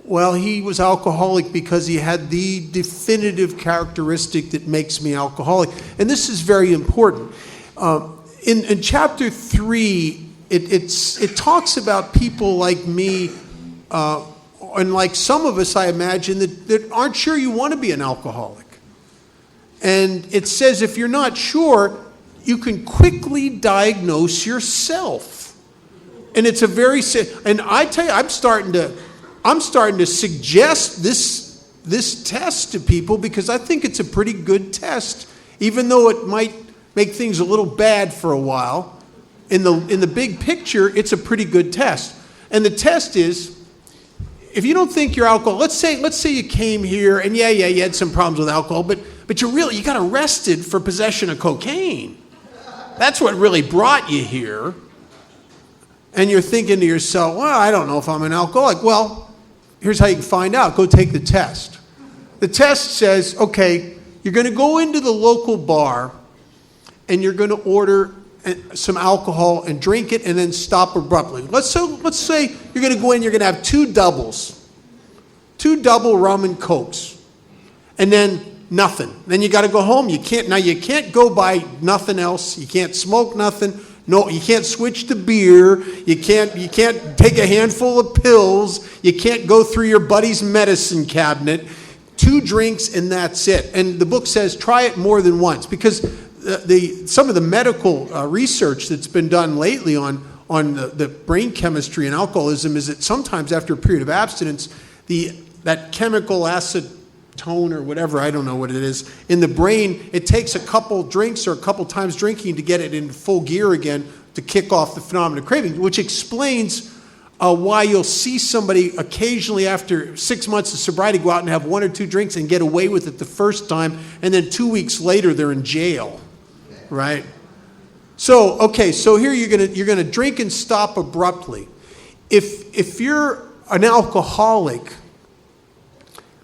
Well, he was alcoholic because he had the definitive characteristic that makes me alcoholic. And this is very important. In chapter 3, it talks about people like me, and like some of us, I imagine, that aren't sure you want to be an alcoholic. And it says if you're not sure, you can quickly diagnose yourself. And it's and I tell you, I'm starting to suggest this test to people because I think it's a pretty good test, even though it might make things a little bad for a while. In the big picture, it's a pretty good test. And the test is, if you don't think you're alcoholic, let's say you came here and you had some problems with alcohol, but you got arrested for possession of cocaine. That's what really brought you here. And you're thinking to yourself, well, I don't know if I'm an alcoholic. Well, here's how you can find out. Go take the test. The test says, okay, you're going to go into the local bar and you're going to order some alcohol and drink it and then stop abruptly. Let's say you're going to go in, you're going to have two double rum and cokes. and then nothing. Then you got to go home. You can't go buy nothing else. You can't smoke nothing. No, you can't switch to beer. You can't take a handful of pills. You can't go through your buddy's medicine cabinet. 2 drinks and that's it. And the book says try it more than once, because some of the medical research that's been done lately on the brain chemistry and alcoholism is that sometimes after a period of abstinence, that chemical acetone or whatever, I don't know what it is, in the brain, it takes a couple drinks or a couple times drinking to get it in full gear again to kick off the phenomenon of craving, which explains why you'll see somebody occasionally after 6 months of sobriety go out and have 1 or 2 drinks and get away with it the first time, and then 2 weeks later they're in jail, right? So, okay, so here you're gonna drink and stop abruptly. If you're an alcoholic,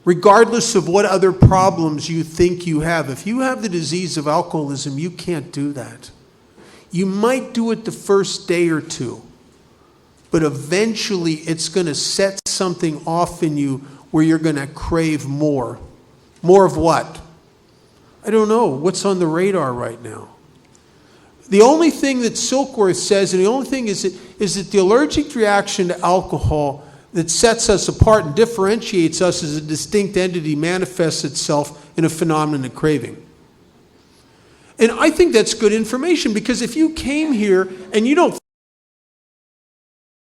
regardless of what other problems you think you have, if you have the disease of alcoholism, you can't do that. You might do it the first day or 2, but eventually it's going to set something off in you where you're going to crave more. More of what? I don't know. What's on the radar right now? The only thing that Silkworth says, and the only thing is that the allergic reaction to alcohol that sets us apart and differentiates us as a distinct entity manifests itself in a phenomenon of craving. And I think that's good information, because if you came here and you don't